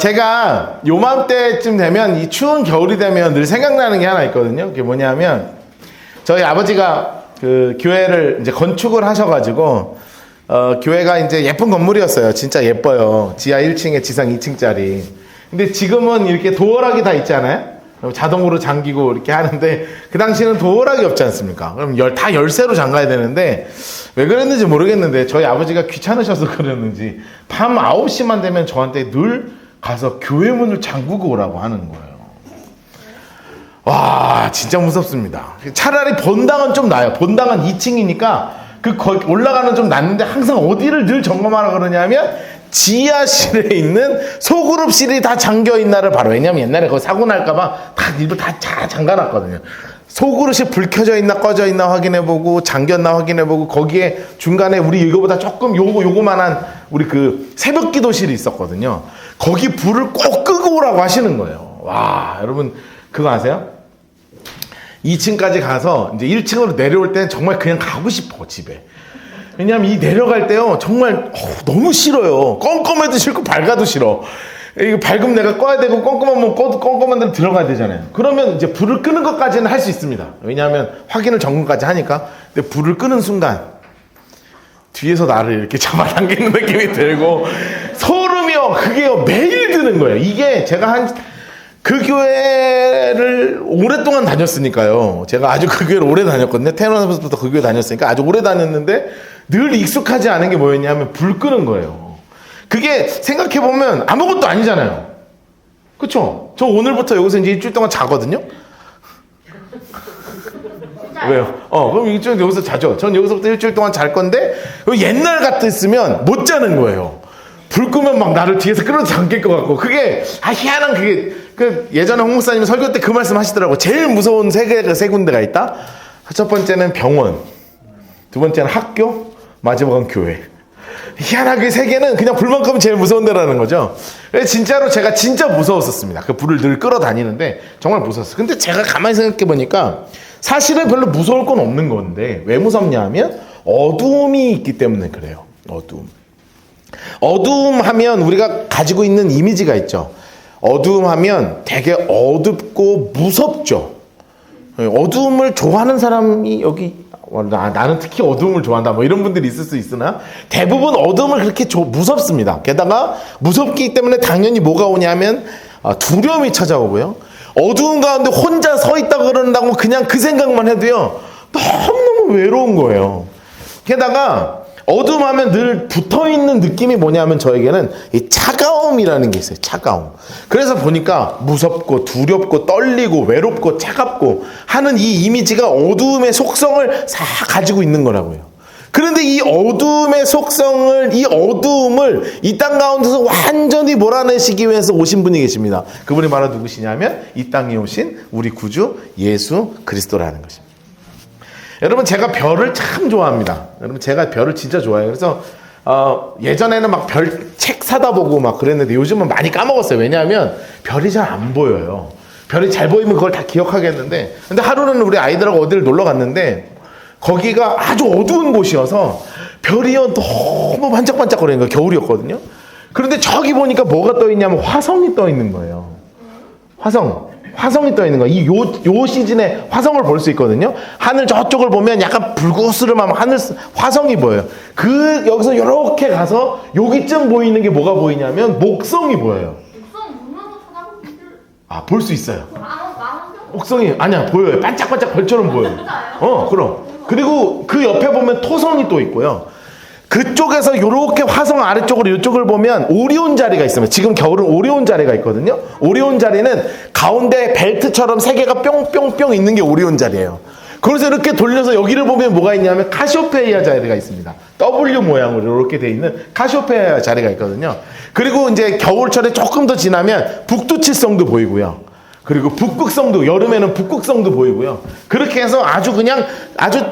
제가 요맘때쯤 되면 이 추운 겨울이 되면 늘 생각나는 게 하나 있거든요. 그게 뭐냐면 저희 아버지가 그 교회를 이제 건축을 하셔가지고 교회가 이제 예쁜 건물이었어요. 진짜 예뻐요. 지하 1층에 지상 2층짜리. 근데 지금은 이렇게 도어락이 다 있잖아요. 자동으로 잠기고 이렇게 하는데 그 당시에는 도어락이 없지 않습니까? 그럼 다 열쇠로 잠가야 되는데 왜 그랬는지 모르겠는데 저희 아버지가 귀찮으셔서 그랬는지 밤 9시만 되면 저한테 늘 가서 교회 문을 잠그고 오라고 하는 거예요. 와, 진짜 무섭습니다. 차라리 본당은 좀 나아요. 본당은 2층이니까 올라가는 좀 낫는데 항상 어디를 늘 점검하라 그러냐면 지하실에 있는 소그룹실이 다 잠겨있나를 봐라. 왜냐면 옛날에 거기 사고 날까봐 다 일부 다 잠가놨거든요. 소그룹이 불 켜져 있나 꺼져 있나 확인해보고 잠겼나 확인해보고 거기에 중간에 우리 이거보다 조금 요거만한 우리 그 새벽 기도실이 있었거든요. 거기 불을 꼭 끄고 오라고 하시는 거예요. 와, 여러분 그거 아세요? 2층까지 가서 이제 1층으로 내려올 때는 정말 그냥 가고 싶어 집에. 왜냐면 이 내려갈 때요 정말 너무 싫어요. 껌껌해도 싫고 밝아도 싫어. 이거 밝으면 내가 꺼야 되고 껌껌하면 껌껌한 데로 들어가야 되잖아요. 그러면 이제 불을 끄는 것까지는 할 수 있습니다. 왜냐하면 확인을 점검까지 하니까. 근데 불을 끄는 순간 뒤에서 나를 이렇게 잡아당기는 느낌이 들고 소름이요 그게요 매일 드는 거예요. 이게 제가 그 교회를 오랫동안 다녔으니까요. 제가 아주 그 교회를 오래 다녔거든요. 태어나서부터 그 교회 다녔으니까 아주 오래 다녔는데 늘 익숙하지 않은 게 뭐였냐면 불 끄는 거예요. 그게 생각해보면 아무것도 아니잖아요. 그쵸? 저 오늘부터 여기서 이제 일주일 동안 자거든요? 왜요? 그럼 일주일 여기서 자죠. 전 여기서부터 일주일 동안 잘 건데 옛날 같았으면 못 자는 거예요. 불 끄면 막 나를 뒤에서 끌어서 잠길 것 같고 그게 희한한 그게 예전에 홍 목사님 설교 때 그 말씀 하시더라고. 제일 무서운 세 군데가 있다. 첫 번째는 병원, 두 번째는 학교, 마지막은 교회. 희한하게 세 개는 그냥 불만큼은 제일 무서운 데라는 거죠. 진짜로 제가 진짜 무서웠었습니다. 그 불을 늘 끌어다니는데 정말 무서웠어요. 근데 제가 가만히 생각해 보니까 사실은 별로 무서울 건 없는 건데 왜 무섭냐 하면 어두움이 있기 때문에 그래요. 어두움 하면 우리가 가지고 있는 이미지가 있죠. 어두움 하면 되게 어둡고 무섭죠. 어두움을 좋아하는 사람이 여기 나는 특히 어두움을 좋아한다 뭐 이런 분들이 있을 수 있으나 대부분 어두움을 그렇게 무섭습니다. 게다가 무섭기 때문에 당연히 뭐가 오냐면 두려움이 찾아오고요. 어두운 가운데 혼자 서 있다 그런다고 그냥 그 생각만 해도요 너무너무 외로운 거예요. 게다가 어둠 하면 늘 붙어있는 느낌이 뭐냐면 저에게는 이 차가움이라는 게 있어요. 차가움. 그래서 보니까 무섭고 두렵고 떨리고 외롭고 차갑고 하는 이 이미지가 어두움의 속성을 다 가지고 있는 거라고요. 그런데 이 어두움의 속성을, 이 어두움을 이 땅 가운데서 완전히 몰아내시기 위해서 오신 분이 계십니다. 그분이 바로 누구시냐면 이 땅에 오신 우리 구주 예수 그리스도라는 것입니다. 여러분 제가 별을 참 좋아합니다. 여러분 제가 별을 진짜 좋아해요. 그래서 예전에는 막 별 책 사다 보고 막 그랬는데 요즘은 많이 까먹었어요. 왜냐하면 별이 잘 안 보여요. 별이 잘 보이면 그걸 다 기억하겠는데 근데 하루는 우리 아이들하고 어디를 놀러 갔는데 거기가 아주 어두운 곳이어서 별이요 너무 반짝반짝거리는 거예요. 겨울이었거든요. 그런데 저기 보니까 뭐가 떠 있냐면 화성이 떠 있는 거예요. 화성이 떠 있는 거예요. 요 시즌에 화성을 볼 수 있거든요. 하늘 저쪽을 보면 약간 불그스름한 화성이 보여요. 여기서 이렇게 가서 여기쯤 보이는 게 뭐가 보이냐면 목성이 보여요. 목성 눈으로 쳐다보면 볼 수 있어요. 망원경? 목성이 아니야 보여요. 반짝반짝 별처럼 보여요. 진짜요? 그럼. 그리고 그 옆에 보면 토성이 또 있고요. 그쪽에서 이렇게 화성 아래쪽으로 이쪽을 보면 오리온 자리가 있습니다. 지금 겨울은 오리온 자리가 있거든요. 오리온 자리는 가운데 벨트처럼 세 개가 뿅뿅뿅 있는 게 오리온 자리예요. 그래서 이렇게 돌려서 여기를 보면 뭐가 있냐면 카시오페이아 자리가 있습니다. W 모양으로 이렇게 돼 있는 카시오페이아 자리가 있거든요. 그리고 이제 겨울철에 조금 더 지나면 북두칠성도 보이고요. 그리고 북극성도 여름에는 북극성도 보이고요. 그렇게 해서 아주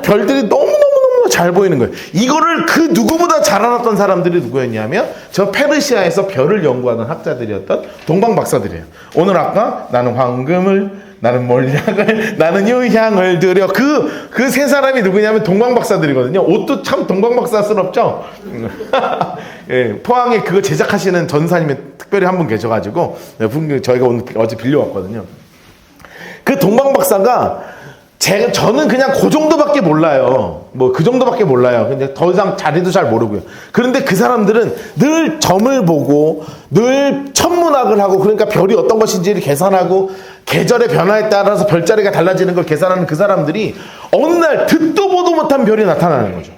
별들이 너무너무 잘 보이는 거예요. 이거를 그 누구보다 잘 알았던 사람들이 누구였냐면 저 페르시아에서 별을 연구하는 학자들이었던 동방 박사들이에요. 오늘 아까 나는 황금을 나는 몰약을 나는 유향을 드려. 그 세 사람이 누구냐면 동방박사들이거든요. 옷도 참 동방박사스럽죠. 예, 포항에 그거 제작하시는 전사님이 특별히 한 분 계셔가지고 저희가 오늘 어제 빌려왔거든요. 그 동방박사가 저는 그냥 그 정도밖에 몰라요. 뭐 그 정도밖에 몰라요. 근데 더 이상 자리도 잘 모르고요. 그런데 그 사람들은 늘 점을 보고 늘 천문학을 하고, 그러니까 별이 어떤 것인지를 계산하고 계절의 변화에 따라서 별자리가 달라지는 걸 계산하는 그 사람들이 어느 날 듣도 보도 못한 별이 나타나는 거죠.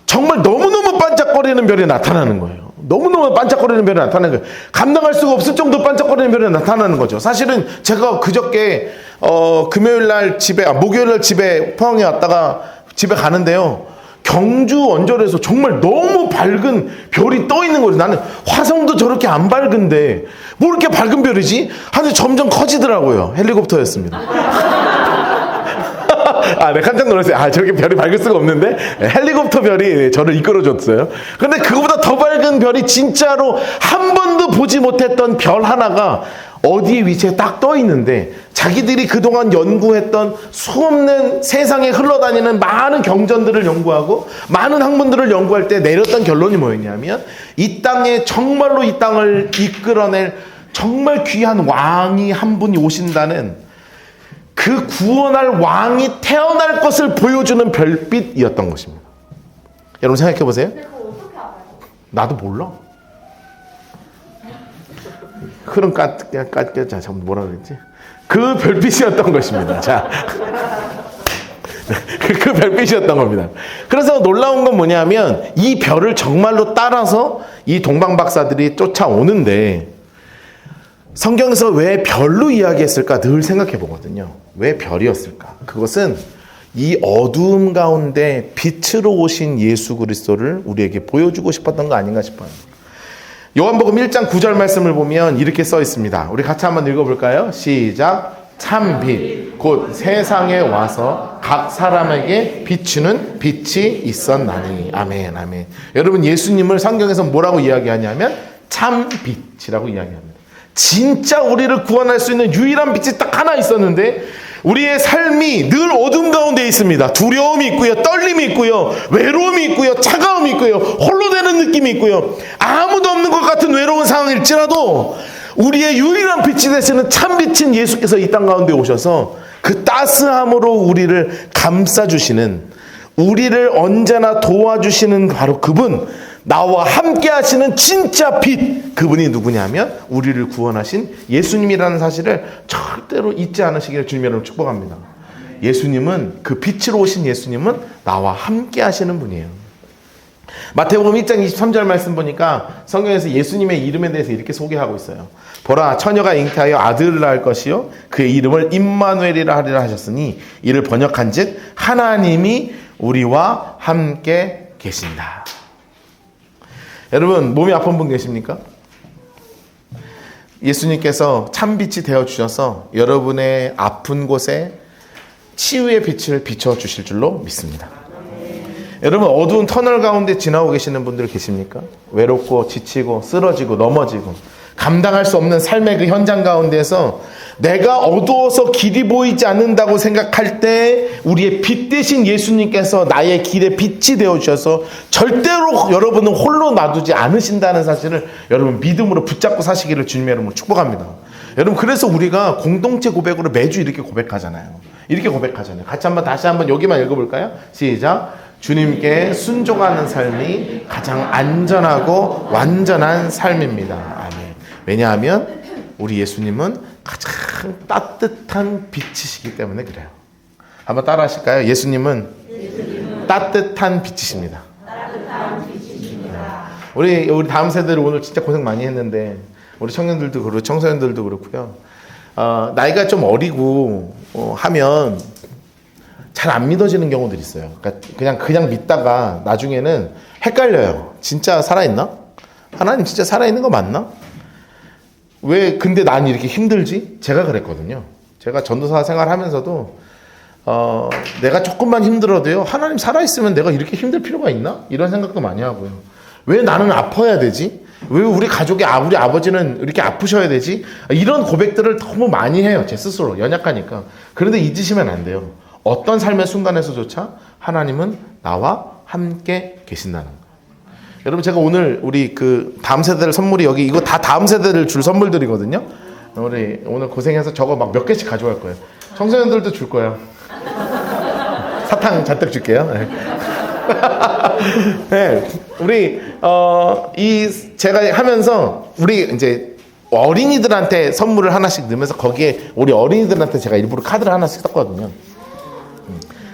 정말 너무너무 반짝거리는 별이 나타나는 거예요. 너무너무 반짝거리는 별이 나타나는 거예요. 감당할 수가 없을 정도 반짝거리는 별이 나타나는 거죠. 사실은 제가 그저께 금요일날 목요일날 집에 포항에 왔다가 집에 가는데요, 경주 원절에서 정말 너무 밝은 별이 떠 있는 거예요. 나는 화성도 저렇게 안 밝은데 뭐 이렇게 밝은 별이지? 하는데 점점 커지더라고요. 헬리콥터였습니다. 아, 네, 깜짝 놀랐어요. 아, 저렇게 별이 밝을 수가 없는데 헬리콥터 별이 저를 이끌어줬어요. 근데 그거보다 더 밝은 별이 진짜로 한 번도 보지 못했던 별 하나가 어디에 위치에 딱 떠 있는데, 자기들이 그동안 연구했던 수없는 세상에 흘러다니는 많은 경전들을 연구하고 많은 학문들을 연구할 때 내렸던 결론이 뭐였냐면, 이 땅에 정말로 이 땅을 이끌어낼 정말 귀한 왕이 한 분이 오신다는, 그 구원할 왕이 태어날 것을 보여주는 별빛이었던 것입니다. 여러분 생각해 보세요. 근데 그거 어떻게 알아요? 나도 몰라. 흐름 자, 뭐라 그랬지? 그 별빛이었던 것입니다. 자, 그 별빛이었던 겁니다. 그래서 놀라운 건 뭐냐면, 이 별을 정말로 따라서 이 동방박사들이 쫓아오는데, 성경에서 왜 별로 이야기했을까 늘 생각해 보거든요. 왜 별이었을까? 그것은 이 어두움 가운데 빛으로 오신 예수 그리스도를 우리에게 보여주고 싶었던 거 아닌가 싶어요. 요한복음 1장 9절 말씀을 보면 이렇게 써 있습니다. 우리 같이 한번 읽어볼까요? 시작. 참빛 곧 세상에 와서 각 사람에게 비추는 빛이 있었나니. 아멘, 아멘. 여러분, 예수님을 성경에서 뭐라고 이야기하냐면 참빛이라고 이야기합니다. 진짜 우리를 구원할 수 있는 유일한 빛이 딱 하나 있었는데, 우리의 삶이 늘 어둠 가운데 있습니다. 두려움이 있고요, 떨림이 있고요, 외로움이 있고요, 차가움이 있고요, 홀로 되는 느낌이 있고요, 아무도 없는 것 같은 외로운 상황일지라도 우리의 유일한 빛이 되시는 참빛인 예수께서 이 땅 가운데 오셔서 그 따스함으로 우리를 감싸주시는, 우리를 언제나 도와주시는 바로 그분, 나와 함께 하시는 진짜 빛, 그분이 누구냐면 우리를 구원하신 예수님이라는 사실을 절대로 잊지 않으시기를 주님으로 축복합니다. 예수님은, 그 빛으로 오신 예수님은 나와 함께 하시는 분이에요. 마태복음 1장 23절 말씀 보니까 성경에서 예수님의 이름에 대해서 이렇게 소개하고 있어요. 보라, 처녀가 잉태하여 아들을 낳을 것이요 그의 이름을 임마누엘이라 하리라 하셨으니, 이를 번역한즉 하나님이 우리와 함께 계신다. 여러분, 몸이 아픈 분 계십니까? 예수님께서 참빛이 되어주셔서 여러분의 아픈 곳에 치유의 빛을 비춰주실 줄로 믿습니다. 여러분, 어두운 터널 가운데 지나고 계시는 분들 계십니까? 외롭고 지치고 쓰러지고 넘어지고 감당할 수 없는 삶의 그 현장 가운데서 내가 어두워서 길이 보이지 않는다고 생각할 때 우리의 빛 대신 예수님께서 나의 길에 빛이 되어주셔서 절대로 여러분은 홀로 놔두지 않으신다는 사실을 여러분 믿음으로 붙잡고 사시기를 주님의 이름으로 축복합니다. 여러분, 그래서 우리가 공동체 고백으로 매주 이렇게 고백하잖아요. 이렇게 고백하잖아요. 같이 다시 한번 여기만 읽어볼까요? 시작. 주님께 순종하는 삶이 가장 안전하고 완전한 삶입니다. 아멘. 왜냐하면 우리 예수님은 가장 따뜻한 빛이시기 때문에 그래요. 한번 따라 하실까요? 예수님은 따뜻한 빛이십니다. 우리 다음 세대들 오늘 진짜 고생 많이 했는데, 우리 청년들도 그렇고 청소년들도 그렇고요. 나이가 좀 어리고 하면 잘 안 믿어지는 경우들이 있어요. 그러니까 그냥 믿다가 나중에는 헷갈려요. 진짜 살아있나? 하나님 진짜 살아있는 거 맞나? 왜 근데 난 이렇게 힘들지? 제가 그랬거든요. 제가 전도사 생활하면서도 내가 조금만 힘들어도요, 하나님 살아있으면 내가 이렇게 힘들 필요가 있나? 이런 생각도 많이 하고요. 왜 나는 아파야 되지? 왜 우리 가족이 우리 아버지는 이렇게 아프셔야 되지? 이런 고백들을 너무 많이 해요. 제 스스로 연약하니까. 그런데 잊으시면 안 돼요. 어떤 삶의 순간에서조차 하나님은 나와 함께 계신다는 거예요. 여러분, 제가 오늘 우리 그 다음 세대들 선물이 여기 이거 다 다음 세대를 줄 선물들이거든요. 우리 오늘 고생해서 저거 막 몇 개씩 가져갈 거예요. 청소년들도 줄 거예요. 사탕 잔뜩 줄게요. 네. 네, 우리 제가 하면서 우리 이제 어린이들한테 선물을 하나씩 넣으면서 거기에 우리 어린이들한테 제가 일부러 카드를 하나씩 썼거든요.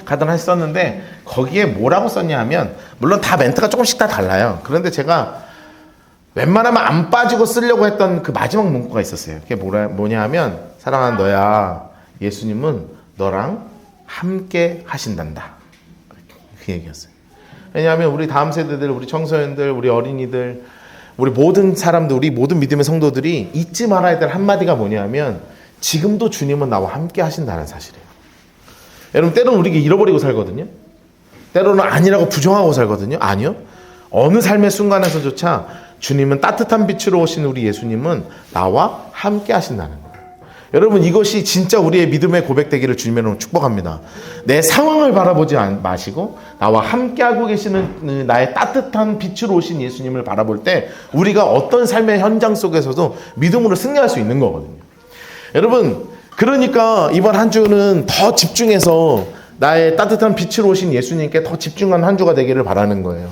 카드를 하나씩 썼는데 거기에 뭐라고 썼냐 하면, 물론 다 멘트가 조금씩 다 달라요. 그런데 제가 웬만하면 안 빠지고 쓰려고 했던 그 마지막 문구가 있었어요. 그게 뭐냐 하면, 사랑하는 너야, 예수님은 너랑 함께 하신단다. 그 얘기였어요. 왜냐하면 우리 다음 세대들, 우리 청소년들, 우리 어린이들, 우리 모든 사람들, 우리 모든 믿음의 성도들이 잊지 말아야 될 한마디가 뭐냐면, 지금도 주님은 나와 함께 하신다는 사실이에요. 여러분, 때로는 우리가 잃어버리고 살거든요. 때로는 아니라고 부정하고 살거든요. 아니요. 어느 삶의 순간에서조차 주님은 따뜻한 빛으로 오신 우리 예수님은 나와 함께 하신다는 거예요. 여러분, 이것이 진짜 우리의 믿음의 고백되기를 주님으로 축복합니다. 내 상황을 바라보지 마시고 나와 함께하고 계시는 나의 따뜻한 빛으로 오신 예수님을 바라볼 때 우리가 어떤 삶의 현장 속에서도 믿음으로 승리할 수 있는 거거든요. 여러분, 그러니까 이번 한 주는 더 집중해서 나의 따뜻한 빛으로 오신 예수님께 더 집중한 한 주가 되기를 바라는 거예요.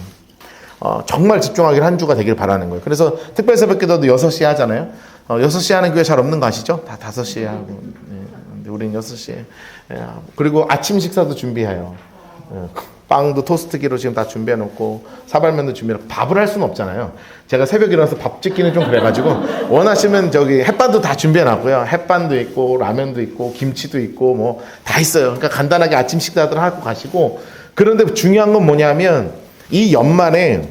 정말 집중하기를 한 주가 되기를 바라는 거예요. 그래서 특별 새벽 기도도 6시에 하잖아요. 6시에 하는 교회 잘 없는 거 아시죠? 다 5시에 하고. 네. 근데 우리는 6시에. 그리고 아침 식사도 준비해요. 빵도 토스트기로 지금 다 준비해 놓고, 사발면도 준비해 놓고. 밥을 할 수는 없잖아요. 제가 새벽에 일어나서 밥 짓기는 좀 그래가지고, 원하시면 저기 햇반도 다 준비해 놨고요. 햇반도 있고, 라면도 있고, 김치도 있고, 뭐 다 있어요. 그러니까 간단하게 아침 식사들 하고 가시고. 그런데 중요한 건 뭐냐면, 이 연말에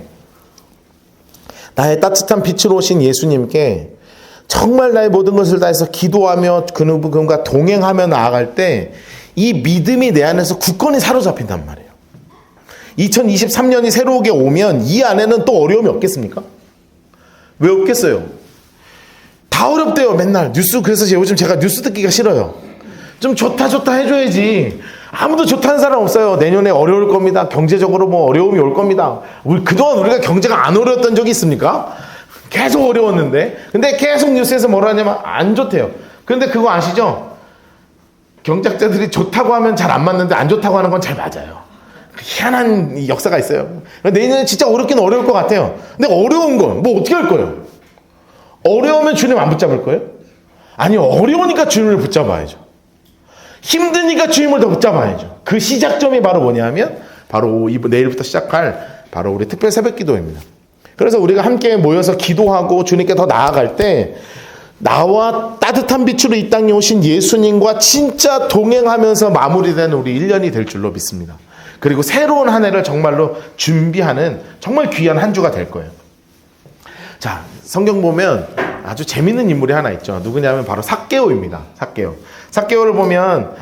나의 따뜻한 빛으로 오신 예수님께 정말 나의 모든 것을 다해서 기도하며 그분과 동행하며 나아갈 때 이 믿음이 내 안에서 굳건히 사로잡힌단 말이에요. 2023년이 새로우게 오면 이 안에는 또 어려움이 없겠습니까? 왜 없겠어요? 다 어렵대요, 맨날. 뉴스. 그래서 요즘 제가 뉴스 듣기가 싫어요. 좀 좋다 해줘야지. 아무도 좋다는 사람 없어요. 내년에 어려울 겁니다. 경제적으로 뭐 어려움이 올 겁니다. 그동안 우리가 경제가 안 어려웠던 적이 있습니까? 계속 어려웠는데. 근데 계속 뉴스에서 뭐라 하냐면 안 좋대요. 근데 그거 아시죠? 경제학자들이 좋다고 하면 잘 안 맞는데 안 좋다고 하는 건 잘 맞아요. 희한한 역사가 있어요. 내년에 진짜 어렵긴 어려울 것 같아요. 근데 어려운 건 뭐 어떻게 할 거예요? 어려우면 주님 안 붙잡을 거예요? 아니, 어려우니까 주님을 붙잡아야죠. 힘드니까 주님을 더 붙잡아야죠. 그 시작점이 바로 뭐냐면 바로 내일부터 시작할 바로 우리 특별 새벽 기도입니다. 그래서 우리가 함께 모여서 기도하고 주님께 더 나아갈 때 나와 따뜻한 빛으로 이 땅에 오신 예수님과 진짜 동행하면서 마무리되는 우리 1년이 될 줄로 믿습니다. 그리고 새로운 한 해를 정말로 준비하는 정말 귀한 한 주가 될 거예요. 자, 성경 보면 아주 재밌는 인물이 하나 있죠. 누구냐면 바로 삭개오입니다. 삭개오를 보면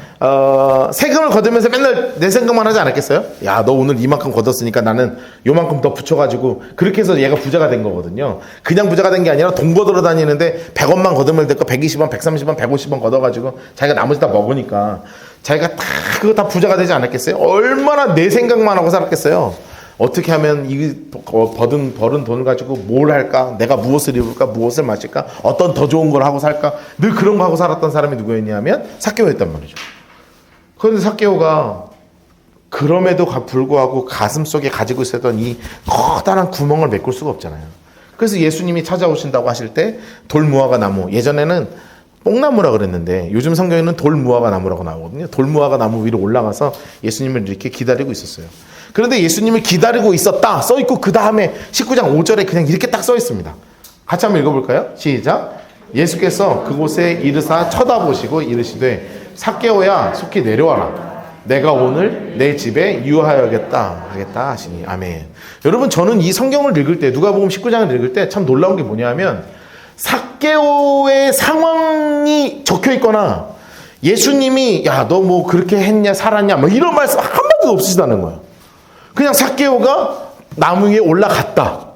세금을 거두면서 맨날 내 생각만 하지 않았겠어요? 야, 너 오늘 이만큼 거뒀으니까 나는 요만큼 더 붙여가지고, 그렇게 해서 얘가 부자가 된 거거든요. 그냥 부자가 된 게 아니라 돈 거들어 다니는데 100원만 거두면 될거 120원, 130원, 150원 걷어가지고 자기가 나머지 다 먹으니까 자기가 다 그거 다 부자가 되지 않았겠어요? 얼마나 내 생각만 하고 살았겠어요? 어떻게 하면 이 벌은 돈을 가지고 뭘 할까? 내가 무엇을 입을까? 무엇을 마실까? 어떤 더 좋은 걸 하고 살까? 늘 그런 거 하고 살았던 사람이 누구였냐면 삭개오였단 말이죠. 그런데 삭개오가 그럼에도 불구하고 가슴속에 가지고 있었던 이 커다란 구멍을 메꿀 수가 없잖아요. 그래서 예수님이 찾아오신다고 하실 때 돌무화과 나무, 예전에는 뽕나무라 그랬는데 요즘 성경에는 돌무화과 나무라고 나오거든요. 돌무화과 나무 위로 올라가서 예수님을 이렇게 기다리고 있었어요. 그런데 예수님을 기다리고 있었다 써있고, 그 다음에 19장 5절에 그냥 이렇게 딱 써있습니다. 같이 한번 읽어볼까요? 시작. 예수께서 그곳에 이르사 쳐다보시고 이르시되 삭개오야, 속히 내려와라. 내가 오늘 내 집에 유하여야겠다 하시니. 아멘. 여러분, 저는 이 성경을 읽을 때, 누가복음 19장을 읽을 때 참 놀라운 게 뭐냐면 삭개오의 상황이 적혀 있거나 예수님이 야, 너 뭐 그렇게 했냐, 살았냐, 뭐 이런 말씀 한마디도 없으시다는 거예요. 그냥 삭개오가 나무 위에 올라갔다.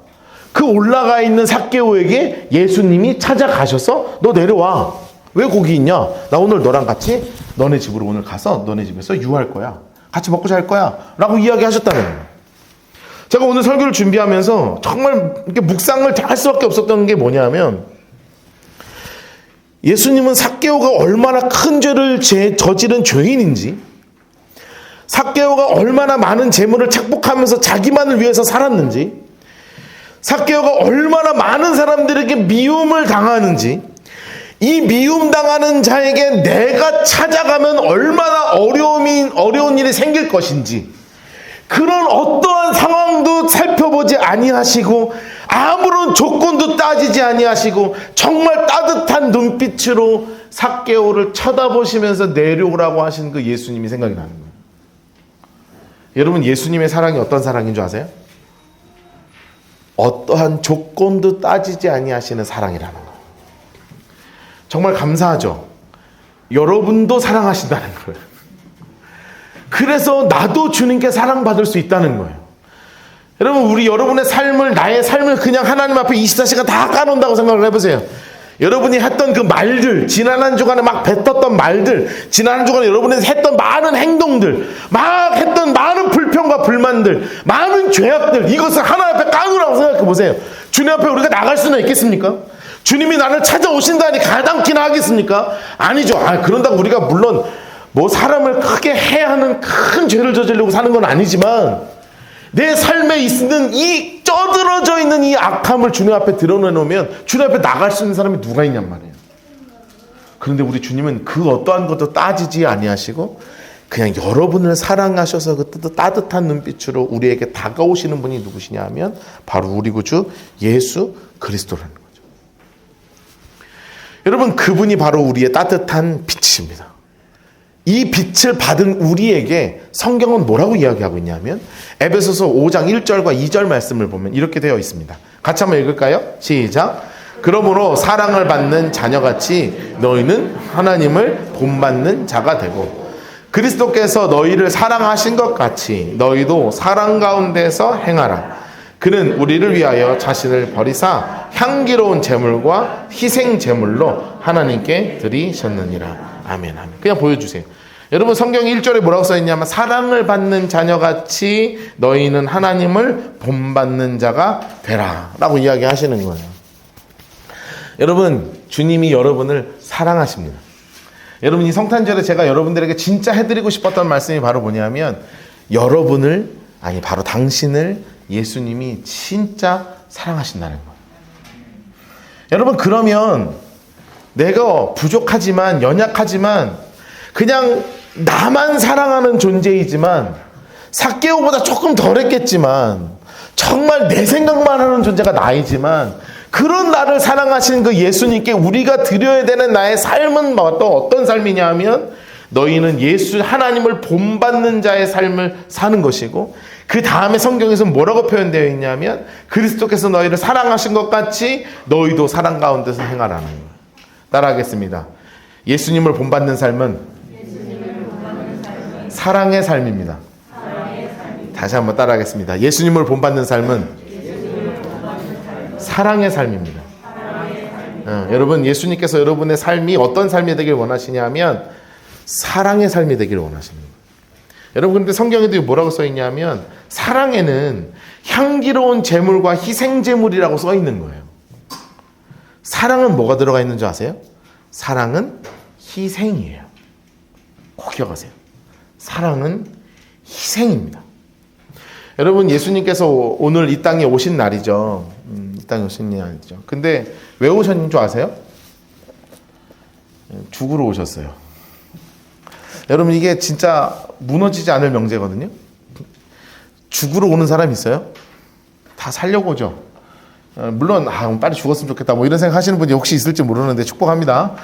그 올라가 있는 삭개오에게 예수님이 찾아가셔서 너 내려와. 왜 거기 있냐? 나 오늘 너랑 같이 너네 집으로 오늘 가서 너네 집에서 유할 거야. 같이 먹고 잘 거야. 라고 이야기하셨다는 거예요. 제가 오늘 설교를 준비하면서 정말 이렇게 묵상을 할 수밖에 없었던 게 뭐냐면 예수님은 삭개오가 얼마나 큰 죄를 저지른 죄인인지, 삭개오가 얼마나 많은 재물을 착복하면서 자기만을 위해서 살았는지, 삭개오가 얼마나 많은 사람들에게 미움을 당하는지, 이 미움 당하는 자에게 내가 찾아가면 얼마나 어려운 일이 생길 것인지, 그런 어떠한 상황도 살펴보지 아니하시고 아무런 조건도 따지지 아니하시고 정말 따뜻한 눈빛으로 삭개오를 쳐다보시면서 내려오라고 하신 그 예수님이 생각이 나는 거예요. 여러분, 예수님의 사랑이 어떤 사랑인 줄 아세요? 어떠한 조건도 따지지 아니하시는 사랑이라는 거예요. 정말 감사하죠. 여러분도 사랑하신다는 거예요. 그래서 나도 주님께 사랑받을 수 있다는 거예요. 여러분, 여러분의 삶을, 나의 삶을 그냥 하나님 앞에 24시간 다 까놓는다고 생각을 해보세요. 여러분이 했던 그 말들, 지난 한 주간에 막 뱉었던 말들, 지난 한 주간에 여러분이 했던 많은 행동들, 막 했던 많은 불평과 불만들, 많은 죄악들, 이것을 하나님 앞에 까놓으라고 생각해 보세요. 주님 앞에 우리가 나갈 수는 있겠습니까? 주님이 나를 찾아오신다니 가당키나 하겠습니까? 아니죠. 그런다고 우리가 물론 뭐 사람을 크게 해하는 큰 죄를 저지르려고 사는 건 아니지만, 내 삶에 있는 이 쩌들어져 있는 이 악함을 주님 앞에 드러내놓으면 주님 앞에 나갈 수 있는 사람이 누가 있냔 말이에요. 그런데 우리 주님은 그 어떠한 것도 따지지 아니하시고 그냥 여러분을 사랑하셔서 그 따뜻한 눈빛으로 우리에게 다가오시는 분이 누구시냐 하면 바로 우리 구주 예수 그리스도라는 거죠. 여러분, 그분이 바로 우리의 따뜻한 빛이십니다. 이 빛을 받은 우리에게 성경은 뭐라고 이야기하고 있냐면 에베소서 5장 1절과 2절 말씀을 보면 이렇게 되어 있습니다. 같이 한번 읽을까요? 시작. 그러므로 사랑을 받는 자녀같이 너희는 하나님을 본받는 자가 되고 그리스도께서 너희를 사랑하신 것 같이 너희도 사랑 가운데서 행하라. 그는 우리를 위하여 자신을 버리사 향기로운 제물과 희생 제물로 하나님께 드리셨느니라. 아멘, 아멘. 그냥 보여주세요. 여러분, 성경 1절에 뭐라고 써있냐면 사랑을 받는 자녀같이 너희는 하나님을 본받는 자가 되라 라고 이야기하시는 거예요. 여러분, 주님이 여러분을 사랑하십니다. 여러분, 이 성탄절에 제가 여러분들에게 진짜 해드리고 싶었던 말씀이 바로 뭐냐면 바로 당신을 예수님이 진짜 사랑하신다는 거예요. 여러분, 그러면 내가 부족하지만 연약하지만 그냥 나만 사랑하는 존재이지만 삭개오보다 조금 덜했겠지만 정말 내 생각만 하는 존재가 나이지만 그런 나를 사랑하시는 그 예수님께 우리가 드려야 되는 나의 삶은 어떤 삶이냐 하면 너희는 하나님을 본받는 자의 삶을 사는 것이고 그 다음에 성경에서는 뭐라고 표현되어 있냐면 그리스도께서 너희를 사랑하신 것 같이 너희도 사랑 가운데서 행하라는 거예요. 따라하겠습니다. 예수님을 본받는 삶은 사랑의 삶입니다. 다시 한번 따라하겠습니다. 예수님을 본받는 삶은 사랑의 삶입니다. 여러분, 예수님께서 여러분의 삶이 어떤 삶이 되길 원하시냐면 사랑의 삶이 되길 원하십니다. 여러분, 그런데 성경에도 뭐라고 써있냐면 사랑에는 향기로운 제물과 희생 제물이라고 써있는 거예요. 사랑은 뭐가 들어가 있는 줄 아세요? 사랑은 희생이에요. 꼭 기억하세요. 사랑은 희생입니다. 여러분, 예수님께서 오늘 이 땅에 오신 날이죠. 이 땅에 오신 날이죠. 근데 왜 오셨는 줄 아세요? 죽으러 오셨어요. 여러분, 이게 진짜 무너지지 않을 명제거든요. 죽으러 오는 사람 있어요? 다 살려고 오죠. 물론 빨리 죽었으면 좋겠다 뭐 이런 생각 하시는 분이 혹시 있을지 모르는데 축복합니다.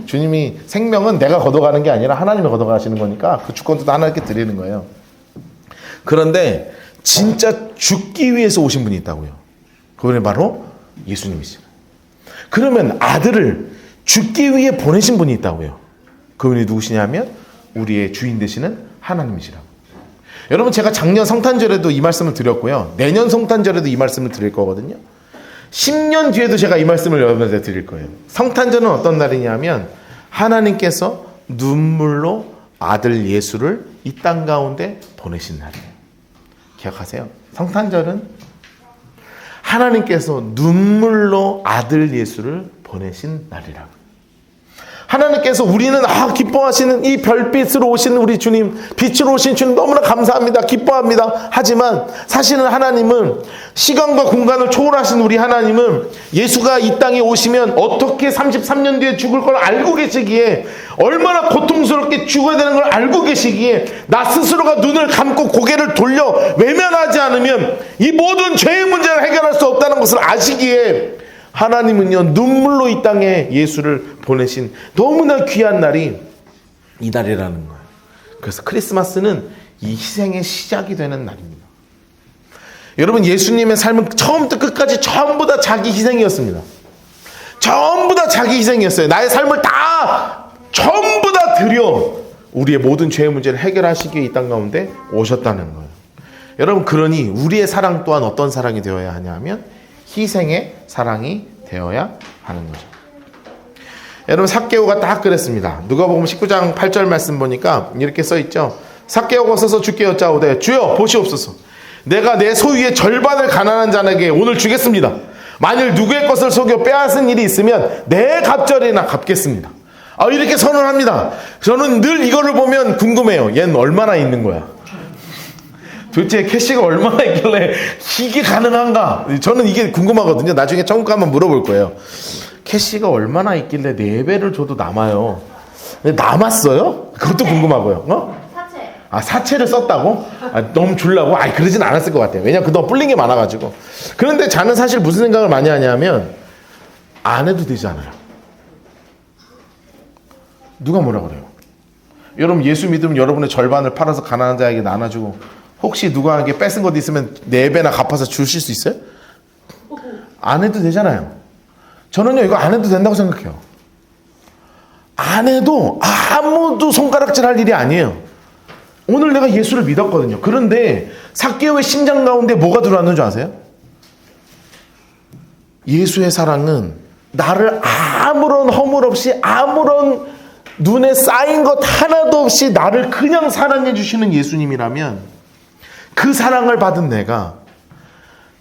주님이 생명은 내가 걷어가는 게 아니라 하나님이 걷어가시는 거니까 그 주권도 하나님께 드리는 거예요. 그런데 진짜 죽기 위해서 오신 분이 있다고요. 그분이 바로 예수님이시죠. 그러면 아들을 죽기 위해 보내신 분이 있다고요. 그분이 누구시냐면 우리의 주인 되시는 하나님이시라고. 여러분, 제가 작년 성탄절에도 이 말씀을 드렸고요. 내년 성탄절에도 이 말씀을 드릴 거거든요. 10년 뒤에도 제가 이 말씀을 여러분한테 드릴 거예요. 성탄절은 어떤 날이냐면 하나님께서 눈물로 아들 예수를 이 땅 가운데 보내신 날이에요. 기억하세요. 성탄절은 하나님께서 눈물로 아들 예수를 보내신 날이라고. 하나님께서 우리는 기뻐하시는 이 별빛으로 오신 우리 주님, 빛으로 오신 주님 너무나 감사합니다. 기뻐합니다. 하지만 사실은 하나님은 시간과 공간을 초월하신 우리 하나님은 예수가 이 땅에 오시면 어떻게 33년 뒤에 죽을 걸 알고 계시기에, 얼마나 고통스럽게 죽어야 되는 걸 알고 계시기에, 나 스스로가 눈을 감고 고개를 돌려 외면하지 않으면 이 모든 죄의 문제를 해결할 수 없다는 것을 아시기에 하나님은요 눈물로 이 땅에 예수를 보내신 너무나 귀한 날이 이 날이라는 거예요. 그래서 크리스마스는 이 희생의 시작이 되는 날입니다. 여러분, 예수님의 삶은 처음부터 끝까지 전부 다 자기 희생이었습니다. 전부 다 자기 희생이었어요. 나의 삶을 다 전부 다 드려 우리의 모든 죄의 문제를 해결하시기에 이 땅 가운데 오셨다는 거예요. 여러분, 그러니 우리의 사랑 또한 어떤 사랑이 되어야 하냐면 희생의 사랑이 되어야 하는 거죠. 여러분, 삭개오가 딱 그랬습니다. 누가복음 19장 8절 말씀 보니까 이렇게 써있죠. 삭개오가 서서 주께 여짜오되 주여 보시옵소서, 내가 내 소유의 절반을 가난한 자에게 오늘 주겠습니다. 만일 누구의 것을 속여 빼앗은 일이 있으면 내 갑절이나 갚겠습니다. 이렇게 선언합니다. 저는 늘 이거를 보면 궁금해요. 얘는 얼마나 있는 거야? 도대체 캐시가 얼마나 있길래 이게 가능한가? 저는 이게 궁금하거든요. 나중에 천국 가면 물어볼 거예요. 캐시가 얼마나 있길래 4배를 줘도 남아요. 근데 남았어요? 그것도 궁금하고요. 사채. 사채를 썼다고? 너무 주려고? 그러진 않았을 것 같아요. 왜냐면 그동안 뿔린 게 많아가지고. 그런데 저는 사실 무슨 생각을 많이 하냐면 안 해도 되잖아요. 누가 뭐라 그래요? 여러분, 예수 믿으면 여러분의 절반을 팔아서 가난한 자에게 나눠주고, 혹시 누구에게 뺏은 것 있으면 4배나 갚아서 주실 수 있어요? 안 해도 되잖아요. 저는요 이거 안 해도 된다고 생각해요. 안 해도 아무도 손가락질 할 일이 아니에요. 오늘 내가 예수를 믿었거든요. 그런데 삭개오의 심장 가운데 뭐가 들어왔는 줄 아세요? 예수의 사랑은 나를 아무런 허물 없이, 아무런 눈에 쌓인 것 하나도 없이 나를 그냥 사랑해 주시는 예수님이라면, 그 사랑을 받은 내가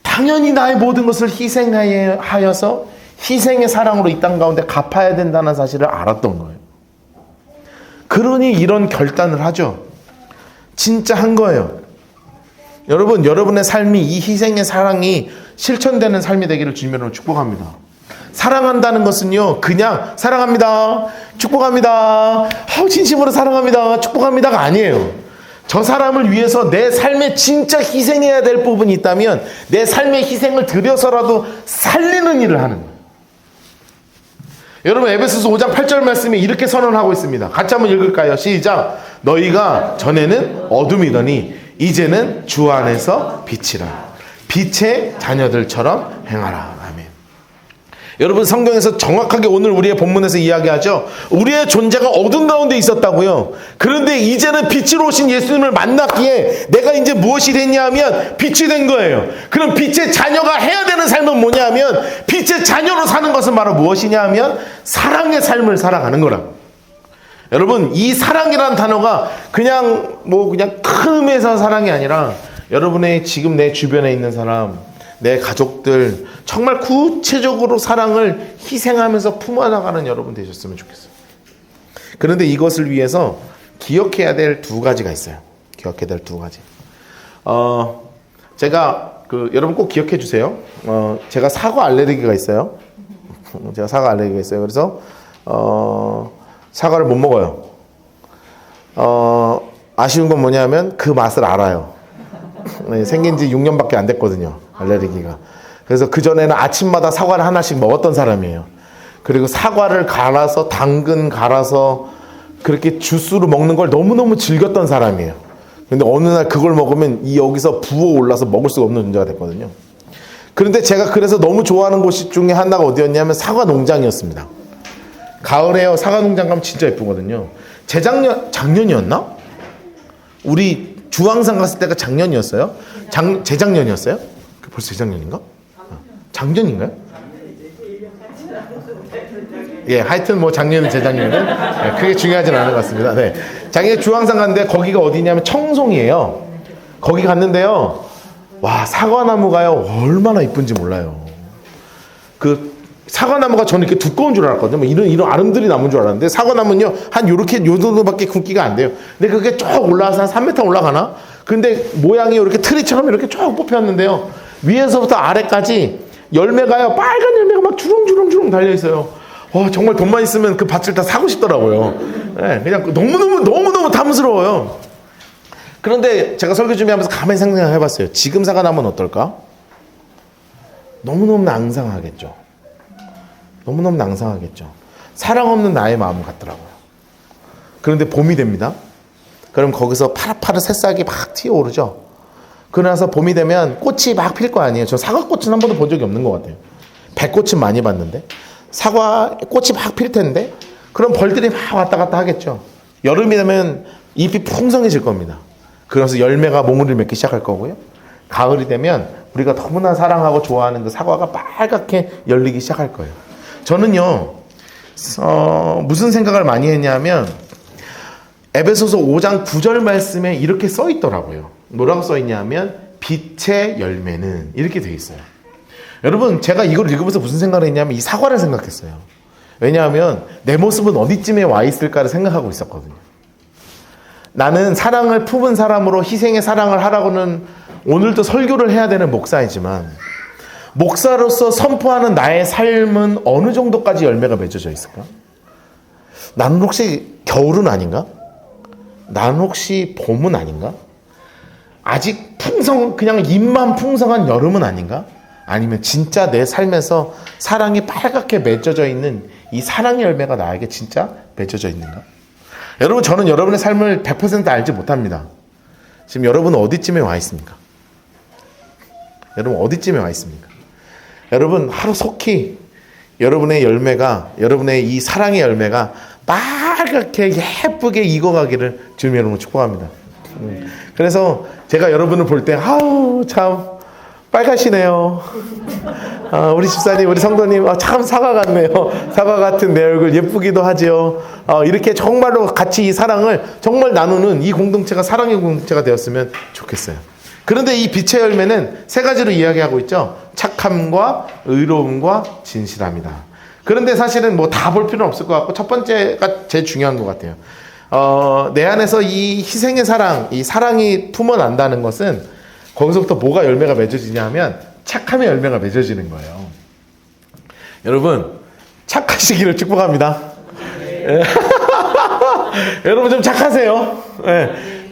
당연히 나의 모든 것을 희생하여서 희생의 사랑으로 이 땅 가운데 갚아야 된다는 사실을 알았던 거예요. 그러니 이런 결단을 하죠. 진짜 한 거예요. 여러분, 여러분의 삶이 이 희생의 사랑이 실천되는 삶이 되기를 주님으로 축복합니다. 사랑한다는 것은요 그냥 사랑합니다, 축복합니다, 진심으로 사랑합니다, 축복합니다가 아니에요. 저 사람을 위해서 내 삶에 진짜 희생해야 될 부분이 있다면 내 삶의 희생을 들여서라도 살리는 일을 하는 거예요. 여러분, 에베소서 5장 8절 말씀에 이렇게 선언하고 있습니다. 같이 한번 읽을까요? 시작. 너희가 전에는 어둠이더니 이제는 주 안에서 빛이라. 빛의 자녀들처럼 행하라. 아멘. 여러분, 성경에서 정확하게 오늘 우리의 본문에서 이야기하죠. 우리의 존재가 어둠 가운데 있었다고요. 그런데 이제는 빛으로 오신 예수님을 만났기에 내가 이제 무엇이 됐냐면 빛이 된 거예요. 그럼 빛의 자녀가 해야 되는 삶은 뭐냐면, 빛의 자녀로 사는 것은 바로 무엇이냐면 사랑의 삶을 살아가는 거라고. 여러분, 이 사랑이라는 단어가 그냥 큰 의미에서 사랑이 아니라 여러분의 지금 내 주변에 있는 사람, 내 가족들, 정말 구체적으로 사랑을 희생하면서 품어나가는 여러분 되셨으면 좋겠어요. 그런데 이것을 위해서 기억해야 될 2가지가 있어요. 기억해야 될 2가지. 제가 여러분 꼭 기억해 주세요. 제가 사과 알레르기가 있어요. 그래서 사과를 못 먹어요. 아쉬운 건 뭐냐면 그 맛을 알아요. 생긴 지 6년밖에 안 됐거든요, 알레르기가. 그래서 그전에는 아침마다 사과를 하나씩 먹었던 사람이에요. 그리고 사과를 갈아서, 당근 갈아서 그렇게 주스로 먹는 걸 너무너무 즐겼던 사람이에요. 근데 어느 날 그걸 먹으면 여기서 부어 올라서 먹을 수가 없는 존재가 됐거든요. 그런데 제가 그래서 너무 좋아하는 곳 중에 하나가 어디였냐면 사과 농장이었습니다. 가을에요, 사과 농장 가면 진짜 예쁘거든요. 작년이었나? 우리 주황산 갔을 때가 작년이었어요? 재작년이었어요? 벌써 재작년인가? 작년인가요? 예, 하여튼 뭐 작년은 재작년은 예, 크게 중요하진 않은 것 같습니다. 네. 작년에 주황산 갔는데 거기가 어디냐면 청송이에요. 거기 갔는데요. 와, 사과나무가요, 얼마나 이쁜지 몰라요. 그 사과나무가 저는 이렇게 두꺼운 줄 알았거든요. 뭐 이런 아름드리 나무인 줄 알았는데 사과나무는요 한 요렇게 요 정도밖에 굵기가 안 돼요. 근데 그게 쭉 올라와서 한 3m 올라가나? 근데 모양이 이렇게 트리처럼 이렇게 쭉 뽑혔는데요. 위에서부터 아래까지 열매가요, 빨간 열매가 막 주렁주렁 달려 있어요. 와, 정말 돈만 있으면 그 밭을 다 사고 싶더라고요. 네, 그냥 너무너무 탐스러워요. 그런데 제가 설교 준비하면서 가만히 생각해 봤어요. 지금 사과나무는 어떨까? 너무너무 낭상하겠죠. 너무너무 낭상하겠죠. 사랑 없는 나의 마음 같더라고요. 그런데 봄이 됩니다. 그럼 거기서 파릇파릇 새싹이 막 튀어오르죠. 그러나서 봄이 되면 꽃이 막 필 거 아니에요. 저 사과꽃은 한 번도 본 적이 없는 것 같아요. 배꽃은 많이 봤는데 사과 꽃이 막 필 텐데 그럼 벌들이 막 왔다 갔다 하겠죠. 여름이 되면 잎이 풍성해질 겁니다. 그래서 열매가 몽우리를 맺기 시작할 거고요. 가을이 되면 우리가 너무나 사랑하고 좋아하는 그 사과가 빨갛게 열리기 시작할 거예요. 저는요, 무슨 생각을 많이 했냐면 에베소서 5장 9절 말씀에 이렇게 써 있더라고요. 뭐라고 써 있냐면 빛의 열매는 이렇게 돼 있어요. 여러분, 제가 이걸 읽으면서 무슨 생각을 했냐면 이 사과를 생각했어요. 왜냐하면 내 모습은 어디쯤에 와 있을까를 생각하고 있었거든요. 나는 사랑을 품은 사람으로 희생의 사랑을 하라고는 오늘도 설교를 해야 되는 목사이지만 목사로서 선포하는 나의 삶은 어느 정도까지 열매가 맺어져 있을까? 나는 혹시 겨울은 아닌가? 나는 혹시 봄은 아닌가? 아직 그냥 잎만 풍성한 여름은 아닌가? 아니면 진짜 내 삶에서 사랑이 빨갛게 맺어져 있는 이 사랑의 열매가 나에게 진짜 맺어져 있는가? 여러분, 저는 여러분의 삶을 100% 알지 못합니다. 지금 여러분은 어디쯤에 와 있습니까? 여러분 어디쯤에 와 있습니까? 여러분 하루 속히 여러분의 열매가, 여러분의 이 사랑의 열매가 빨갛게 예쁘게 익어가기를 주님 여러분 축복합니다. 그래서 제가 여러분을 볼 때 아우 참 빨가시네요. 우리 집사님, 우리 성도님, 참 사과 같네요. 사과 같은 내 얼굴 예쁘기도 하지요. 이렇게 정말로 같이 이 사랑을 정말 나누는 이 공동체가 사랑의 공동체가 되었으면 좋겠어요. 그런데 이 빛의 열매는 세 가지로 이야기하고 있죠. 착함과 의로움과 진실함이다. 그런데 사실은 뭐 다 볼 필요는 없을 것 같고 첫 번째가 제일 중요한 것 같아요. 내 안에서 이 희생의 사랑, 이 사랑이 품어난다는 것은 거기서부터 뭐가 열매가 맺어지냐 하면 착함의 열매가 맺어지는 거예요. 여러분 착하시기를 축복합니다. 여러분 좀 착하세요.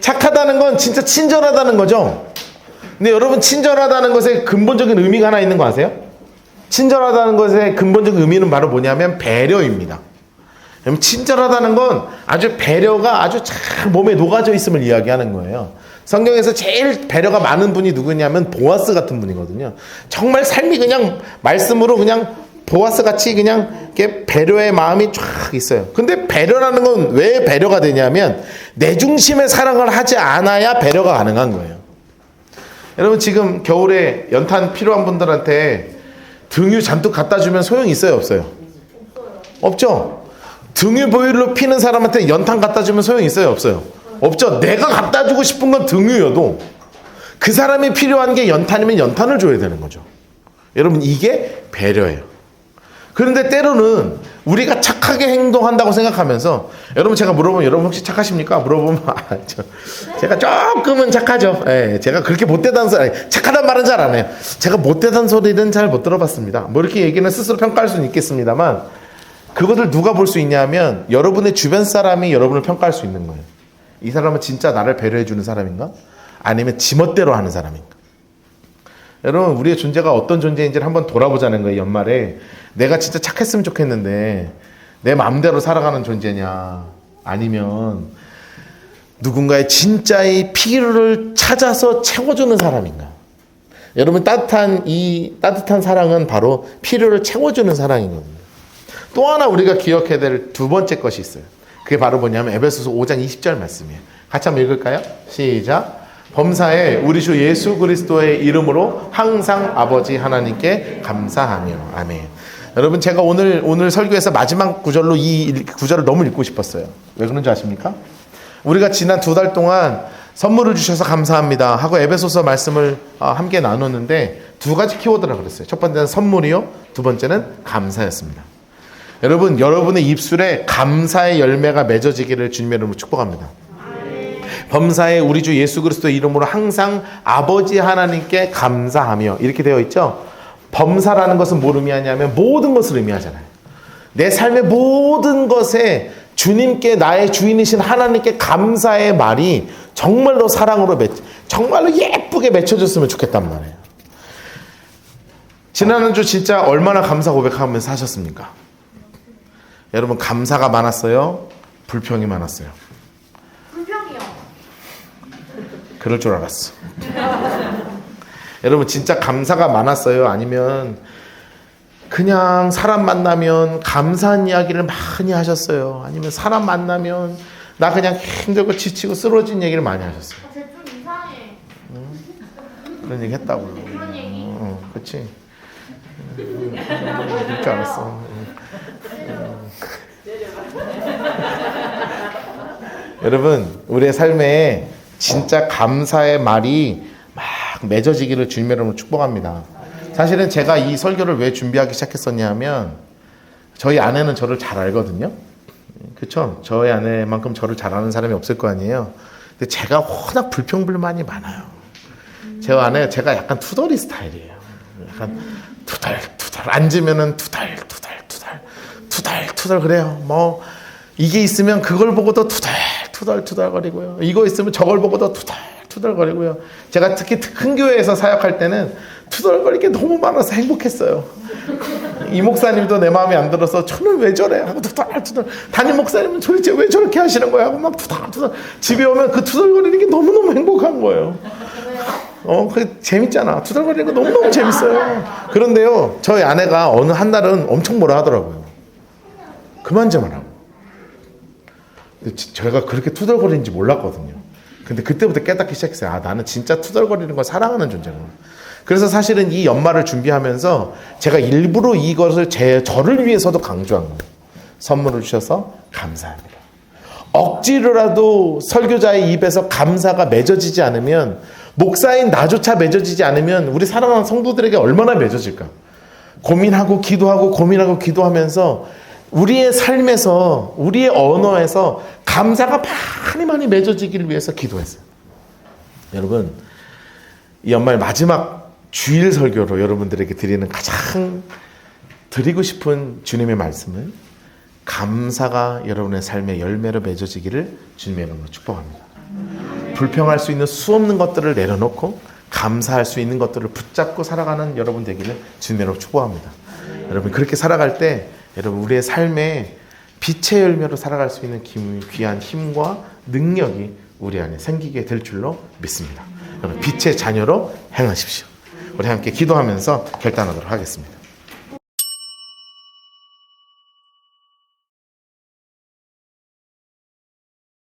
착하다는 건 진짜 친절하다는 거죠. 근데 여러분 친절하다는 것에 근본적인 의미가 하나 있는 거 아세요? 친절하다는 것의 근본적인 의미는 바로 뭐냐면 배려입니다. 친절하다는 건 아주 배려가 아주 잘 몸에 녹아져 있음을 이야기하는 거예요. 성경에서 제일 배려가 많은 분이 누구냐면 보아스 같은 분이거든요. 정말 삶이 그냥 말씀으로 그냥 보아스 같이 그냥 이렇게 배려의 마음이 쫙 있어요. 근데 배려라는 건 왜 배려가 되냐면 내 중심의 사랑을 하지 않아야 배려가 가능한 거예요. 여러분 지금 겨울에 연탄 필요한 분들한테 등유 잔뜩 갖다 주면 소용이 있어요, 없어요? 없죠? 등유 보일러 피는 사람한테 연탄 갖다 주면 소용이 있어요, 없어요? 없죠? 내가 갖다 주고 싶은 건 등유여도 그 사람이 필요한 게 연탄이면 연탄을 줘야 되는 거죠. 여러분 이게 배려예요. 그런데 때로는 우리가 착하게 행동한다고 생각하면서 여러분 제가 물어보면 여러분 혹시 착하십니까? 물어보면 제가 조금은 착하죠. 제가 그렇게 못되다는 소리, 착하단 말은 잘 안 해요. 제가 못되다는 소리는 잘 못 들어봤습니다. 뭐 이렇게 얘기는 스스로 평가할 수는 있겠습니다만 그것을 누가 볼 수 있냐면 여러분의 주변 사람이 여러분을 평가할 수 있는 거예요. 이 사람은 진짜 나를 배려해 주는 사람인가? 아니면 지멋대로 하는 사람인가? 여러분 우리의 존재가 어떤 존재인지를 한번 돌아보자는 거예요. 연말에 내가 진짜 착했으면 좋겠는데 내 마음대로 살아가는 존재냐, 아니면 누군가의 진짜의 필요를 찾아서 채워주는 사람인가? 여러분 따뜻한 사랑은 바로 필요를 채워주는 사랑이거든요. 또 하나 우리가 기억해야 될 두 번째 것이 있어요. 그게 바로 뭐냐면 에베소서 5장 20절 말씀이에요. 같이 한번 읽을까요? 시작. 범사에 우리 주 예수 그리스도의 이름으로 항상 아버지 하나님께 감사하며. 아멘. 여러분 제가 오늘 설교에서 마지막 구절로 이 구절을 너무 읽고 싶었어요. 왜 그런지 아십니까? 우리가 지난 2달 동안 선물을 주셔서 감사합니다 하고 에베소서 말씀을 함께 나눴는데 두 가지 키워드라 그랬어요. 첫 번째는 선물이요, 두 번째는 감사였습니다. 여러분, 여러분의 입술에 감사의 열매가 맺어지기를 주님의 이름으로 축복합니다. 범사에 우리 주 예수 그리스도의 이름으로 항상 아버지 하나님께 감사하며, 이렇게 되어 있죠. 범사라는 것은 뭘 의미하냐면 모든 것을 의미하잖아요. 내 삶의 모든 것에 주님께, 나의 주인이신 하나님께 감사의 말이 정말로 사랑으로 정말로 예쁘게 맺혀졌으면 좋겠단 말이에요. 지난 한 주 진짜 얼마나 감사 고백하면서 하셨습니까? 여러분, 감사가 많았어요? 불평이 많았어요? 불평이요. 그럴 줄 알았어. 여러분, 진짜 감사가 많았어요? 아니면 그냥 사람 만나면 감사한 이야기를 많이 하셨어요? 아니면 사람 만나면 나 그냥 힘들고 지치고 쓰러진 얘기를 많이 하셨어요? 쟤 좀 이상해. 그런 얘기 했다고. 그런 얘기. 그치. 그럴 줄 알았어. 여러분, 우리의 삶에 진짜 감사의 말이 막 맺어지기를 주님의 이름으로 축복합니다. 사실은 제가 이 설교를 왜 준비하기 시작했었냐면 저희 아내는 저를 잘 알거든요. 그렇죠? 저희 아내만큼 저를 잘 아는 사람이 없을 거 아니에요. 근데 제가 워낙 불평불만이 많아요. 제 아내, 제가 약간 투덜이 스타일이에요. 약간 투덜투덜 앉으면은 투덜투덜 그래요. 뭐 이게 있으면 그걸 보고도 투덜투덜거리고요. 이거 있으면 저걸 보고도 투덜투덜거리고요. 제가 특히 큰 교회에서 사역할 때는 투덜거릴 게 너무 많아서 행복했어요. 이 목사님도 내 마음에 안 들어서 저는 왜 저래? 하고 투덜투덜. 담임 목사님은 도대체 왜 저렇게 하시는 거야? 하고 막 투덜투덜. 집에 오면 그 투덜거리는 게 너무너무 행복한 거예요. 그 재밌잖아. 투덜거리는 거 너무너무 재밌어요. 그런데요, 저희 아내가 어느 한 날은 엄청 뭐라 하더라고요. 그만 좀 하라고. 제가 그렇게 투덜거리는지 몰랐거든요. 근데 그때부터 깨닫기 시작했어요. 아, 나는 진짜 투덜거리는 걸 사랑하는 존재구나. 그래서 사실은 이 연말을 준비하면서 제가 일부러 이것을 저를 위해서도 강조한 거예요. 선물을 주셔서 감사합니다. 억지로라도 설교자의 입에서 감사가 맺어지지 않으면, 목사인 나조차 맺어지지 않으면 우리 사랑하는 성도들에게 얼마나 맺어질까? 고민하고 기도하고 고민하고 기도하면서 우리의 삶에서, 우리의 언어에서 감사가 많이 맺어지기를 위해서 기도했어요. 여러분, 이 연말 마지막 주일 설교로 여러분들에게 드리는 가장 드리고 싶은 주님의 말씀은 감사가 여러분의 삶의 열매로 맺어지기를 주님의 이름으로 축복합니다. 불평할 수 있는 수없는 것들을 내려놓고 감사할 수 있는 것들을 붙잡고 살아가는 여러분 되기를 주님의 이름으로 축복합니다. 여러분, 그렇게 살아갈 때 여러분, 우리의 삶에 빛의 열매로 살아갈 수 있는 귀한 힘과 능력이 우리 안에 생기게 될 줄로 믿습니다. 여러분, 빛의 자녀로 행하십시오. 우리 함께 기도하면서 결단하도록 하겠습니다.